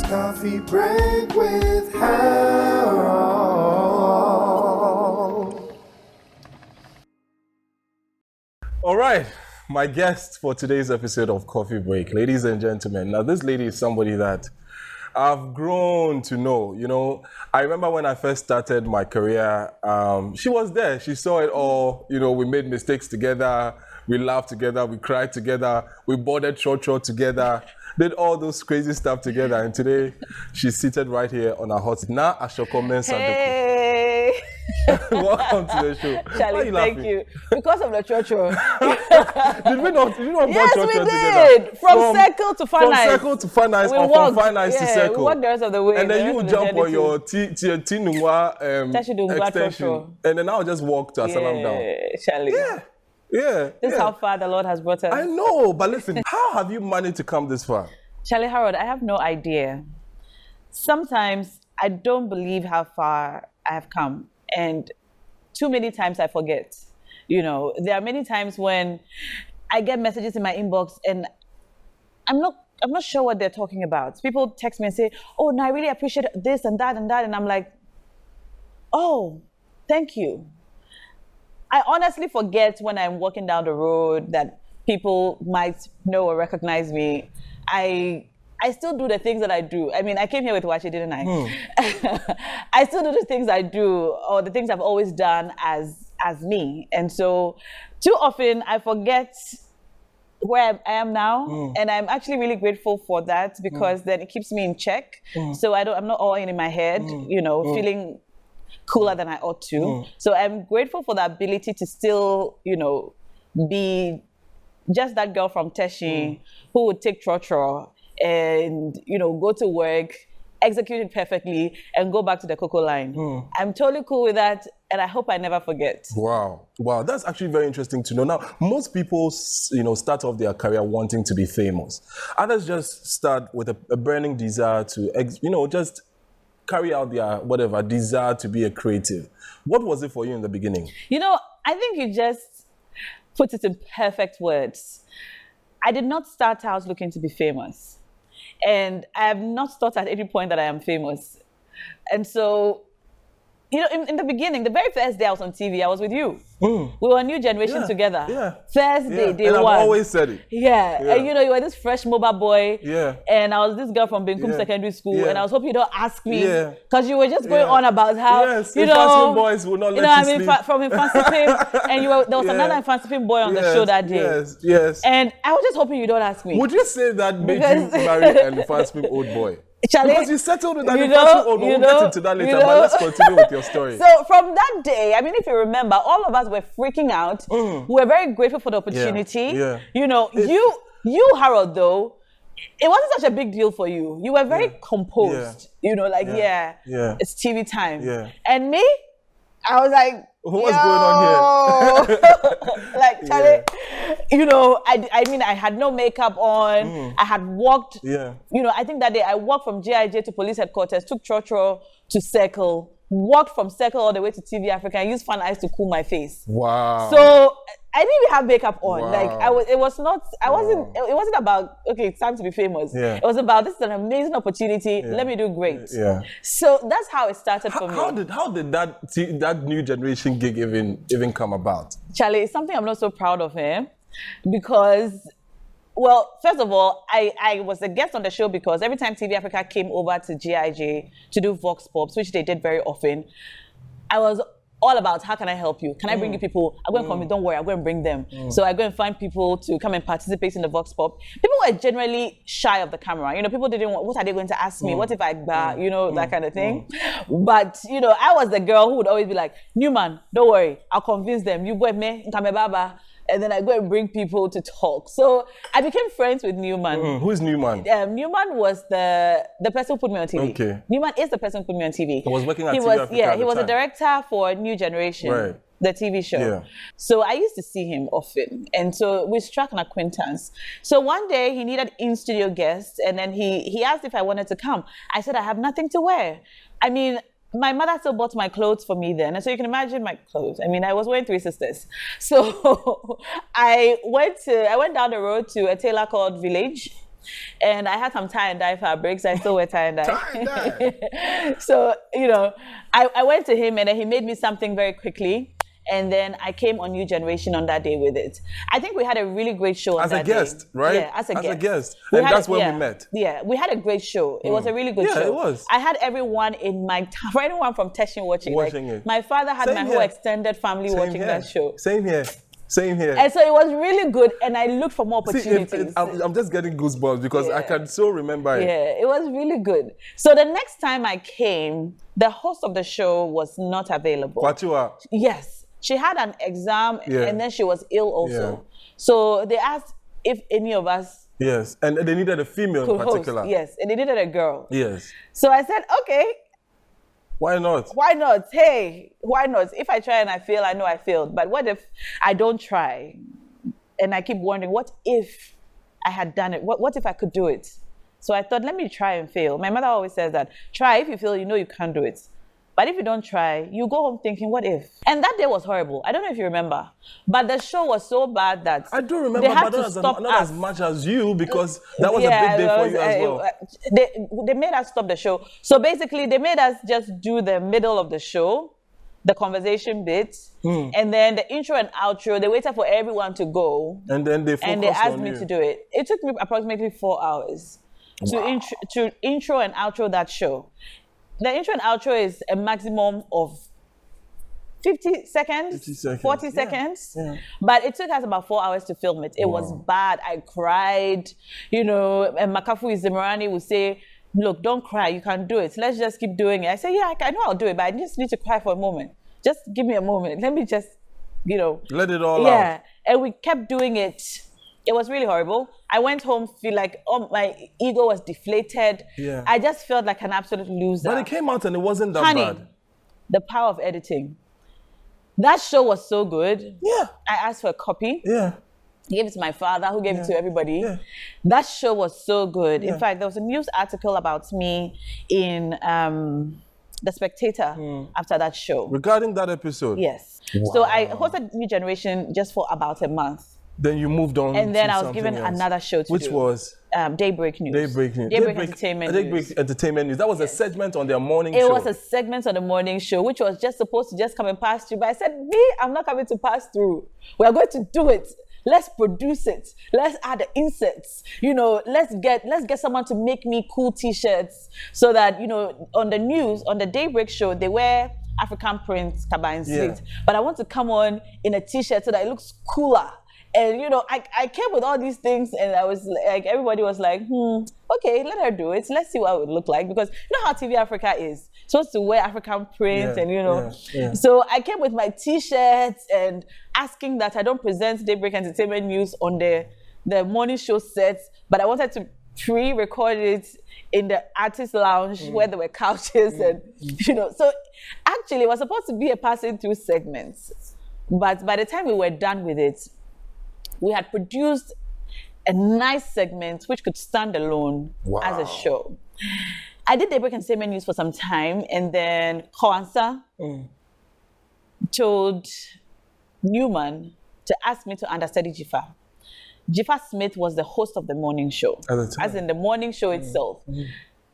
Coffee break with Harold. All right, my guest for today's episode of Coffee Break, ladies and gentlemen. Now, this lady is somebody that I've grown to know. You know, I remember when I first started my career, she was there. She saw it all. You know, we made mistakes together. We laughed together. We cried together. We boarded Cho together. Did all those crazy stuff together. And today, she's seated right here on our hot seat. NAA ASHORKOR MENSAH-DOKU. Hey! Welcome to the show. Charlie, thank you. Because of the Cho. Did we not Yes, Cho we together? did. From Circle to Fun Ice. From Circle to Fun Ice, or walked, from Fun Ice to Circle. We walked the rest of the way. And then you would jump on your Tinungwa extension. And then I'll just walk to Asalam down. Charlie. Yeah. This is how far the Lord has brought us. I know, but listen, how have you managed to come this far? Charlie Harold, I have no idea. Sometimes I don't believe how far I have come. And too many times I forget. You know, there are many times when I get messages in my inbox and I'm not sure what they're talking about. People text me and say, oh, no, I really appreciate this and that and that. And I'm like, oh, thank you. I honestly forget when I'm walking down the road that people might know or recognize me. I still do the things that I do. I mean, I came here with Wachi, didn't I? I still do the things I do, or the things I've always done as me. And so too often I forget where I am now. And I'm actually really grateful for that, because then it keeps me in check. So I'm not all in my head, you know, feeling cooler than I ought to. So I'm grateful for the ability to still, you know, be just that girl from Teshi who would take Cho and, you know, go to work, execute it perfectly, and go back to the cocoa line. I'm totally cool with that, and I hope I never forget. Wow, that's actually very interesting to know. Now, most people, you know, start off their career wanting to be famous. Others just start with a burning desire to, you know, just carry out their desire to be a creative. What was it for you in the beginning? You know, I think you just put it in perfect words. I did not start out looking to be famous. And I have not thought at any point that I am famous. And so, you know, in the beginning, the very first day I was on TV, I was with you. We were a new generation together. First day, day and one. I've always said it. And you know, you were this fresh mobile boy. And I was this girl from Binkum Secondary School. And I was hoping you don't ask me. Because you were just going on about how, you know, boys will not let you you sleep. From Infancy and there was another Infancy boy on the show that day. And I was just hoping you don't ask me. Would you say that made you marry an Infancy old boy? Charlie, because you settled with an Infancy old boy. We'll get into that later, but let's continue with your story. So from that day, I mean, if you remember, all of us were freaking out. We were very grateful for the opportunity. You know, you Harold, though, it wasn't such a big deal for you. You were very composed. You know, like, it's TV time. And me, I was like, what's going on here? Like, Charlie, you know, I mean, I had no makeup on. I had walked, you know, I think that day I walked from JIJ to police headquarters, took Cho to Circle, walked from Circle all the way to TV Africa, and used Fun Ice to cool my face. Wow. So I didn't even have makeup on. Like it wasn't about, okay, it's time to be famous. It was about, this is an amazing opportunity. Let me do great. So that's how it started for me. How did that new generation gig even come about? Charlie, it's something I'm not so proud of him, because, well, first of all, I was a guest on the show because every time TV Africa came over to GIJ to do Vox Pops, which they did very often, I was all about, how can I help you? Can I bring you people? I'm going to come in, don't worry, I'm going to bring them. So I go and find people to come and participate in the Vox Pop. People were generally shy of the camera. You know, people didn't want, what are they going to ask me? What if I, you know, that kind of thing. But, you know, I was the girl who would always be like, Newman, don't worry, I'll convince them. You go me, Baba. And then I go and bring people to talk. So I became friends with Newman. Who is Newman? Newman was the person who put me on TV. Okay. Newman is the person who put me on TV. He was working at TV Africa he was a director for New Generation, the TV show. So I used to see him often. And so we struck an acquaintance. So one day he needed in-studio guests, and then he asked if I wanted to come. I said, I have nothing to wear. I mean, my mother still bought my clothes for me then. And so you can imagine my clothes. I mean, I was wearing 3 sisters. So I went down the road to a tailor called Village And I had some tie and dye fabrics. I still wear tie and dye. Tie and dye. So, you know, I went to him and then he made me something very quickly. And then I came on New Generation on that day with it. I think we had a really great show on As that a guest, day. right? Yeah, as a guest. And that's where we met. Yeah, we had a great show. It was a really good show. Yeah, it was. I had everyone in my town, for anyone from Teshin watching it. My father had my whole extended family watching that show. Same here. Same here. And so it was really good, and I looked for more opportunities. I'm just getting goosebumps because I can so remember it. Yeah, it was really good. So the next time I came, the host of the show was not available. Kwachiwa. Yes. She had an exam and then she was ill also. Yeah. So they asked if any of us Yes, and they needed a female in particular. host. Yes, and they needed a girl. Yes. So I said, okay, Why not? why not? Hey, why not? If I try and I fail, I know I failed. But what if I don't try? And I keep wondering, what if I had done it? What if I could do it? So I thought, let me try and fail. My mother always says that, try. If you fail, you know you can't do it. But if you don't try, you go home thinking, what if? And that day was horrible. I don't know if you remember. But the show was so bad that I do remember, they had but to stop not as much as you, because that was a Yeah, big day for you as well. They made us stop the show. So basically, they made us just do the middle of the show, the conversation bit, and then the intro and outro. They waited for everyone to go. And then they asked me to do it. It took me approximately 4 hours to intro and outro that show. The intro and outro is a maximum of 50 seconds, 40 seconds. Yeah. But it took us about 4 hours to film it. It was bad. I cried. You know, and Makafu Izimrani would say, look, don't cry. You can do it. Let's just keep doing it. I say, yeah, I know I'll do it, but I just need to cry for a moment. Just give me a moment. Let me just, you know. Let it all out. Yeah. And we kept doing it. It was really horrible. I went home, feel like my ego was deflated. Yeah. I just felt like an absolute loser. But it came out and it wasn't that bad. The power of editing. That show was so good. Yeah. I asked for a copy. Yeah. I gave it to my father, who gave it to everybody. Yeah. That show was so good. Yeah. In fact, there was a news article about me in The Spectator after that show. Regarding that episode? Yes. Wow. So I hosted New Generation just for about a month. Then you moved on. And then to I was given something else. another show to do. Which was? Daybreak News. Daybreak News. Daybreak Entertainment News. Daybreak Entertainment News. That was a segment on their morning show. It was a segment on the morning show, which was just supposed to just come and pass through. But I said, I'm not coming to pass through. We are going to do it. Let's produce it. Let's add the inserts. You know, let's get someone to make me cool T-shirts so that, you know, on the news, on the Daybreak show, they wear African print, kaba and slit. But I want to come on in a T-shirt so that it looks cooler. And, you know, I came with all these things and I was like, everybody was like, okay, let her do it. Let's see what it would look like. Because you know how TV Africa is. Supposed to wear African print and, you know. Yeah. So I came with my T-shirts and asking that I don't present Daybreak Entertainment News on the morning show sets, but I wanted to pre-record it in the artist lounge where there were couches and, you know. So actually, it was supposed to be a passing through segment. But by the time we were done with it, we had produced a nice segment which could stand alone as a show. I did Daybreak Entertainment News for some time, and then Kwanzaa told Newman to ask me to understudy Jifa. Jifa Smith was the host of the morning show, at the time. As in the morning show itself.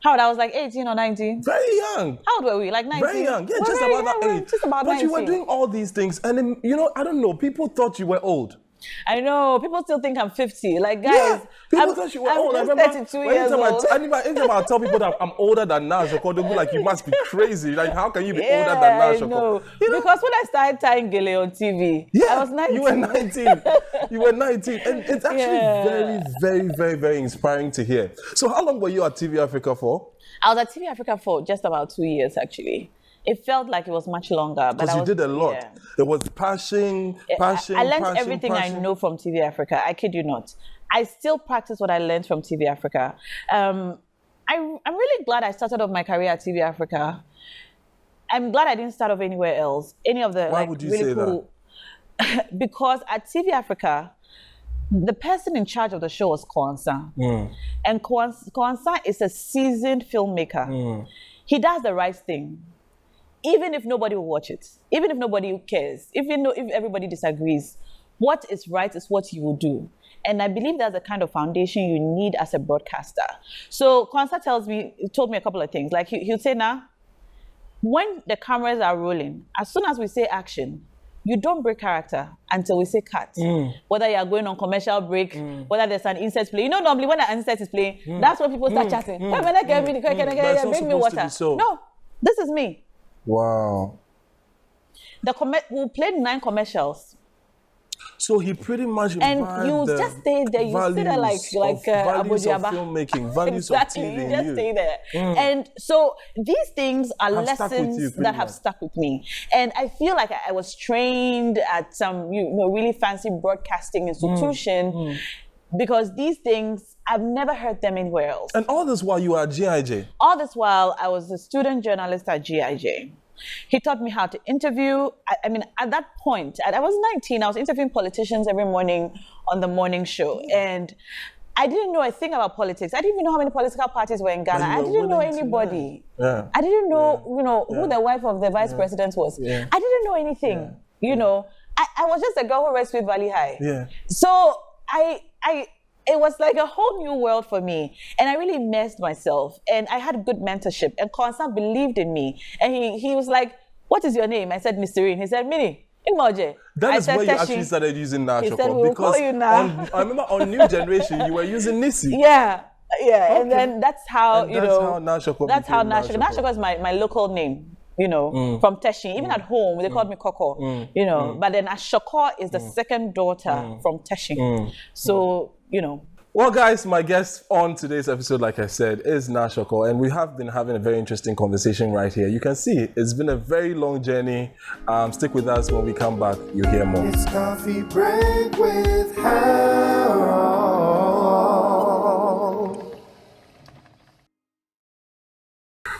How old? I was like 18 or 19. Very young. How old were we? Like 19? Very young. Yeah, just about that age. Just about 19. But you were doing all these things, and then, you know, I don't know, people thought you were old. I know. People still think I'm 50. Like, guys, people thought you were old. I I'm remember 32 years old. Anytime I tell people that I'm older than NAA ASHORKOR, they'll be like, you must be crazy. Like, how can you be older than NAA ASHORKOR? Know. You know? Because when I started tying Gele on TV, I was 19. You were 19. You were 19. And it's actually very, very, very, very inspiring to hear. So how long were you at TV Africa for? I was at TV Africa for just about 2 years, actually. It felt like it was much longer. Because you did a lot. Yeah. There was passion. I learned everything I know from TV Africa. I kid you not. I still practice what I learned from TV Africa. I'm really glad I started off my career at TV Africa. I'm glad I didn't start off anywhere else. Any of the Why would you say that? Because at TV Africa, the person in charge of the show was Kwanzaa. And Kwanzaa is a seasoned filmmaker. He does the right thing. Even if nobody will watch it, even if nobody cares, if everybody disagrees, what is right is what you will do. And I believe that's the kind of foundation you need as a broadcaster. So Kwanzaa told me a couple of things. Like he'll say, now, when the cameras are rolling, as soon as we say action, you don't break character until we say cut. Whether you are going on commercial break, whether there's an insert play. You know, normally when an insert is playing, that's when people start chatting. Hey, bring me water. So. No, this is me. Wow. We'll play 9 commercials. So he pretty much and you just stay there. You sit there like values of filmmaking, values exactly. of TV. You just stay there. And so these things are lessons that have stuck with me. And I feel like I was trained at some really fancy broadcasting institution because these things, I've never heard them anywhere else. And all this while you are at GIJ? All this while I was a student journalist at GIJ. He taught me how to interview. I mean, at that point, I was 19. I was interviewing politicians every morning on the morning show. And I didn't know a thing about politics. I didn't even know how many political parties were in Ghana. I didn't know anybody. Yeah. I didn't know, who the wife of the vice president was. Yeah. I didn't know anything, you know. I was just a girl who read Sweet Valley High. Yeah. So it was like a whole new world for me. And I really immersed myself. And I had good mentorship. And Kwanzaa believed in me. And he was like, what is your name? I said, Mysterine. He said, Minnie. That is where you actually started using NAA ASHORKOR. He said, we'll call you now. I remember on New Generation, you were using Nisi. Yeah. Okay. And then that's how, NAA ASHORKOR that's how NAA ASHORKOR. NAA ASHORKOR is my local name. From Teshin. Even at home, they called me Koko, But then ASHORKOR is the second daughter from Teshin. So, Well, guys, my guest on today's episode, like I said, is NAA ASHORKOR, and we have been having a very interesting conversation right here. You can see it's been a very long journey. Stick with us. When we come back, you'll hear more. It's coffee break with Harold.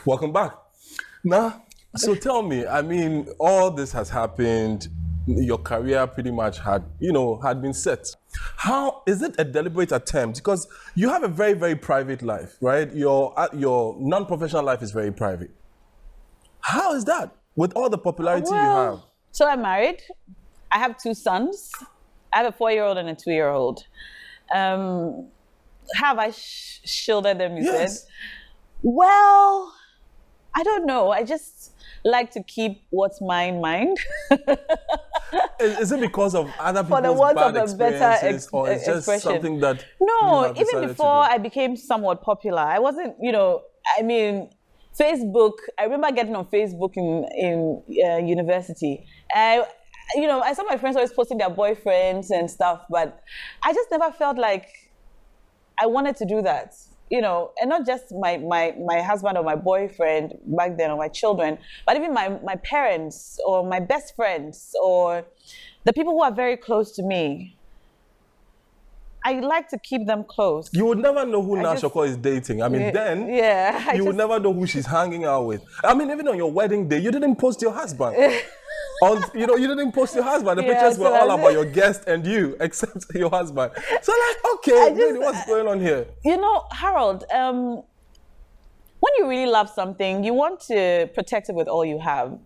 Welcome back. Now, so tell me, I mean, all this has happened. Your career pretty much had been set. How is it a deliberate attempt? Because you have a very, very private life, right? Your non-professional life is very private. How is that with all the popularity you have? So I'm married. I have 2 sons. I have a 4-year-old and a 2-year-old. Have I shielded them, you said? Well, I don't know. I just like to keep what's mine. Is it because of other people's bad experiences, or it's just something that No, even before I became somewhat popular, I wasn't, I mean, Facebook, I remember getting on Facebook in university. I saw my friends always posting their boyfriends and stuff, but I just never felt like I wanted to do that. And not just my husband or my boyfriend back then or my children, but even my parents or my best friends or the people who are very close to me. I like to keep them close. You would never know who NAA ASHORKOR is dating. I mean, you would never know who she's hanging out with. I mean, even on your wedding day, you didn't post your husband. You didn't post your husband. The pictures were all about your guest and you, except your husband. So okay, really, what's going on here? Harold, when you really love something, you want to protect it with all you have.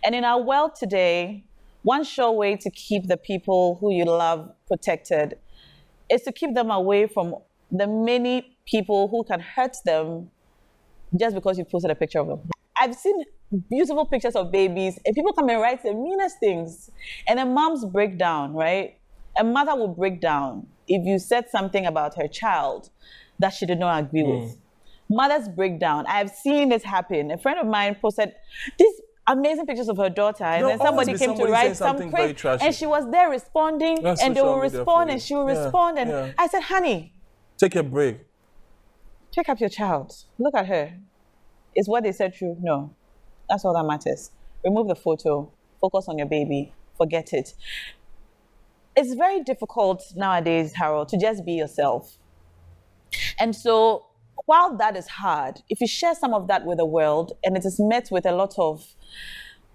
And in our world today, one sure way to keep the people who you love protected is to keep them away from the many people who can hurt them just because you posted a picture of them. I've seen beautiful pictures of babies and people come and write the meanest things. And then moms break down, right? A mother will break down if you said something about her child that she did not agree with. Mothers break down. I've seen this happen. A friend of mine posted these amazing pictures of her daughter, and then somebody came to write something crazy, and she was there responding, and they will respond, and she will respond, and I said, honey, take a break. Pick up your child. Look at her. Is what they said true? No. That's all that matters. Remove the photo. Focus on your baby. Forget it. It's very difficult nowadays, Harold, to just be yourself. And so while that is hard, if you share some of that with the world and it is met with a lot of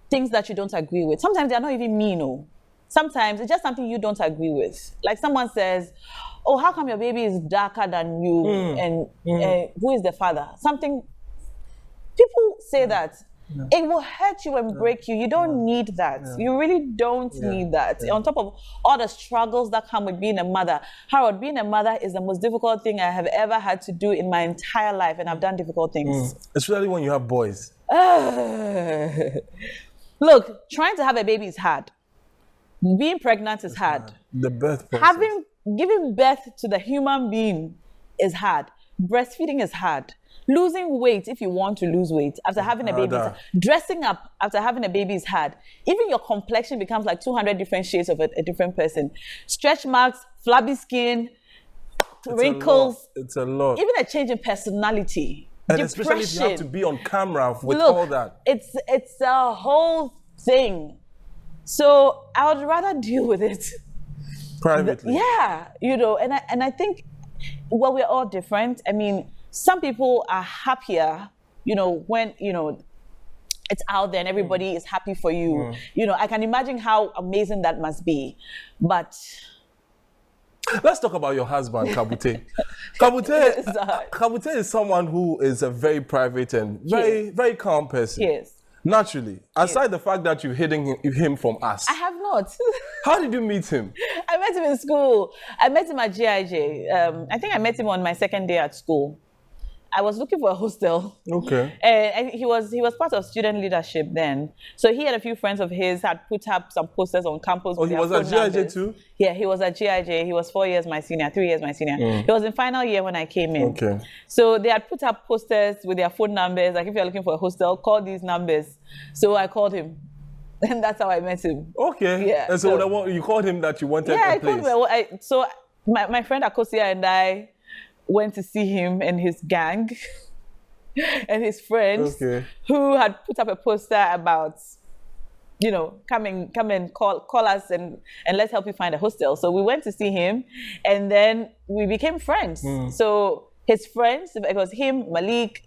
things that you don't agree with, sometimes they're not even mean. Sometimes it's just something you don't agree with. Like someone says, oh, how come your baby is darker than you? And who is the father? Something, people say that. It will hurt you and break you. You don't need that. You really don't need that. On top of all the struggles that come with being a mother. Harold, being a mother is the most difficult thing I have ever had to do in my entire life, and I've done difficult things. Especially when you have boys. Look, trying to have a baby is hard. Being pregnant is hard. The birth process. Giving birth to the human being is hard. Breastfeeding is hard. Losing weight, if you want to lose weight after having a baby, is hard. Dressing up after having a baby is hard. Even your complexion becomes like 200 different shades of a different person. Stretch marks, flabby skin, wrinkles. It's a lot. Even a change in personality. And depression. especially if you have to be on camera with all that. It's a whole thing. So I would rather deal with it Privately. Yeah, and I think, well, we're all different. I mean, some people are happier, when, it's out there and everybody is happy for you. I can imagine how amazing that must be. But let's talk about your husband, Kabute. Kabute is someone who is a very private and very, very calm person. Yes. Naturally, aside the fact that you're hiding him from us. I have not. How did you meet him? I met him in school. I met him at GIJ. I think I met him on my second day at school. I was looking for a hostel. Okay. And he was part of student leadership then. So he and a few friends of his had put up some posters on campus. Oh, he was at GIJ too? Yeah, he was at GIJ. He was 4 years my senior, 3 years my senior. He was in final year when I came in. Okay. So they had put up posters with their phone numbers. Like, if you're looking for a hostel, call these numbers. So I called him. And that's how I met him. Okay. Yeah. And so you called him that you wanted a place. So my friend Akosia and I went to see him and his gang and his friends who had put up a poster about, come and call us and let's help you find a hostel. So we went to see him and then we became friends. So his friends, it was him, Malik,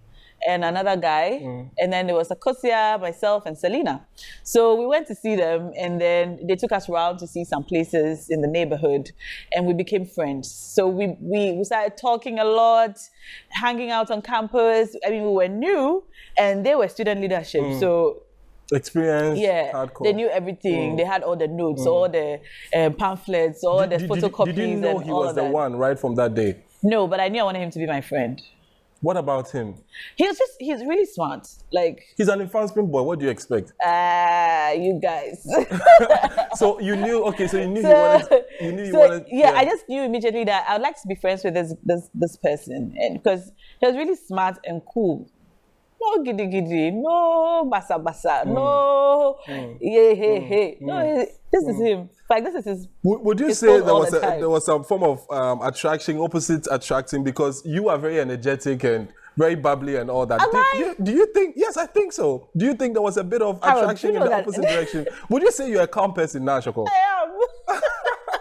and another guy. And then there was Akosia, myself, and Selena. So we went to see them, and then they took us around to see some places in the neighborhood, and we became friends. So we started talking a lot, hanging out on campus. I mean, we were new, and they were student leadership. So experience, hardcore. They knew everything. They had all the notes, all the pamphlets, all the photocopies. Did you know he was the one right from that day? No, but I knew I wanted him to be my friend. What about him? He's really smart. Like, he's an advanced boy. What do you expect? You guys. So you knew. Okay, so you knew he wanted. Yeah, I just knew immediately that I would like to be friends with this person, and because he was really smart and cool. No giddy giddy, no basa basa, no hey. No, this is him. Like, this is his. Would you say there was some form of attraction, opposite attracting, because you are very energetic and very bubbly and all that? Do you think? Yes, I think so. Do you think there was a bit of attraction in the opposite direction? Would you say you're a calm person now, Ashorkor? I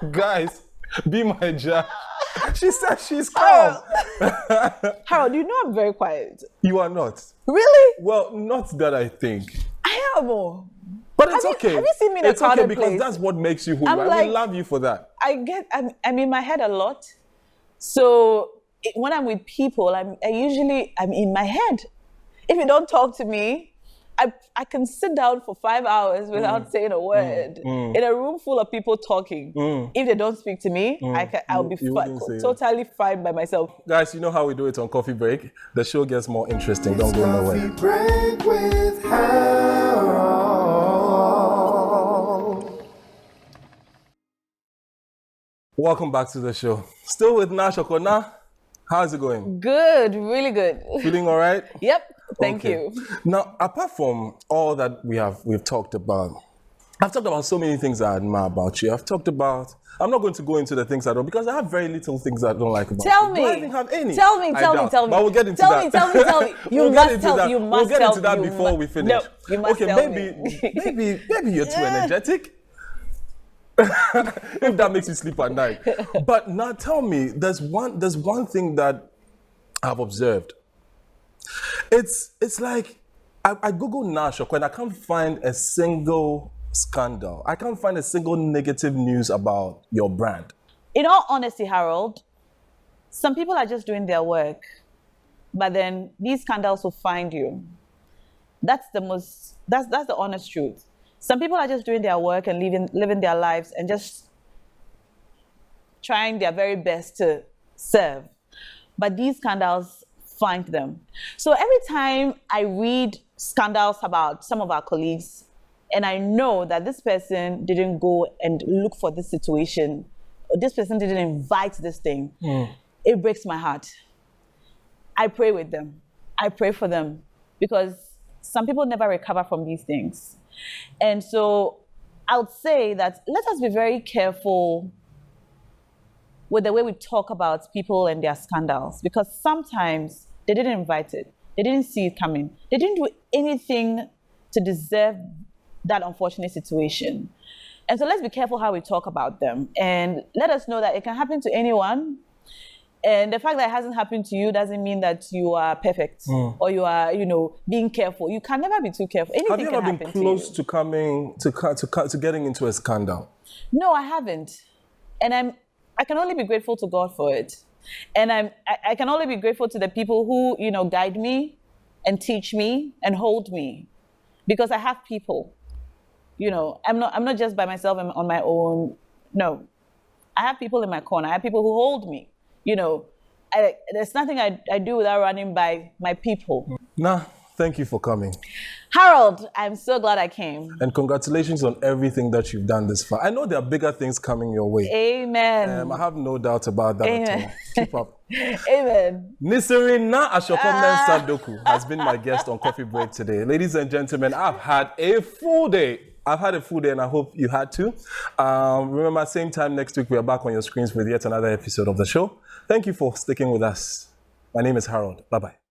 am. Guys, be my judge. She said she's calm. Harold, you know I'm very quiet. You are not. Really? Well, not that I think. I am. But it's okay. Have you seen me in a crowded place? It's okay because that's what makes you who you are. I will love you for that. I'm in my head a lot. So when I'm with people, I'm in my head. If you don't talk to me, I can sit down for 5 hours without saying a word in a room full of people talking. If they don't speak to me, I'll be totally fine by myself. Guys, you know how we do it on Coffee Break? The show gets more interesting. Don't go nowhere. Coffee Break with Harold. Welcome back to the show. Still with Ashorkor now. How's it going? Good, really good. Feeling all right? Yep. Thank you. Now, apart from all that we've talked about, I've talked about so many things I admire about you. I'm not going to go into the things I don't, because I have very little things I don't like about you. Tell me. Do I even have any? Tell me. But we'll get into that. Tell me. We'll get into that before we finish. No, you must tell me. Maybe you're too energetic. If that makes you sleep at night. But now tell me, there's one thing that I've observed. It's like I Google Ashorkor and I can't find a single scandal. I can't find a single negative news about your brand. In all honesty, Harold, some people are just doing their work, but then these scandals will find you. That's the honest truth. Some people are just doing their work and living their lives and just trying their very best to serve. But these scandals find them. So every time I read scandals about some of our colleagues, and I know that this person didn't go and look for this situation, or this person didn't invite this thing, it breaks my heart. I pray with them. I pray for them, because some people never recover from these things. And so I would say that let us be very careful with the way we talk about people and their scandals, because sometimes they didn't invite it. They didn't see it coming. They didn't do anything to deserve that unfortunate situation. And so let's be careful how we talk about them, and let us know that it can happen to anyone. And the fact that it hasn't happened to you doesn't mean that you are perfect or you are, being careful. You can never be too careful. Anything Have you ever been close to coming to getting into a scandal? No, I haven't. And I can only be grateful to God for it. And I can only be grateful to the people who, guide me and teach me and hold me, because I have people. I'm not just by myself and on my own. No, I have people in my corner. I have people who hold me. There's nothing I do without running by my people. Nah, thank you for coming. Harold, I'm so glad I came. And congratulations on everything that you've done this far. I know there are bigger things coming your way. Amen. I have no doubt about that at all. Keep up. Amen. NAA ASHORKOR MENSAH-DOKU has been my guest on Coffee Break today. Ladies and gentlemen, I've had a full day. And I hope you had too. Remember, same time next week, we are back on your screens with yet another episode of the show. Thank you for sticking with us. My name is Harold. Bye-bye.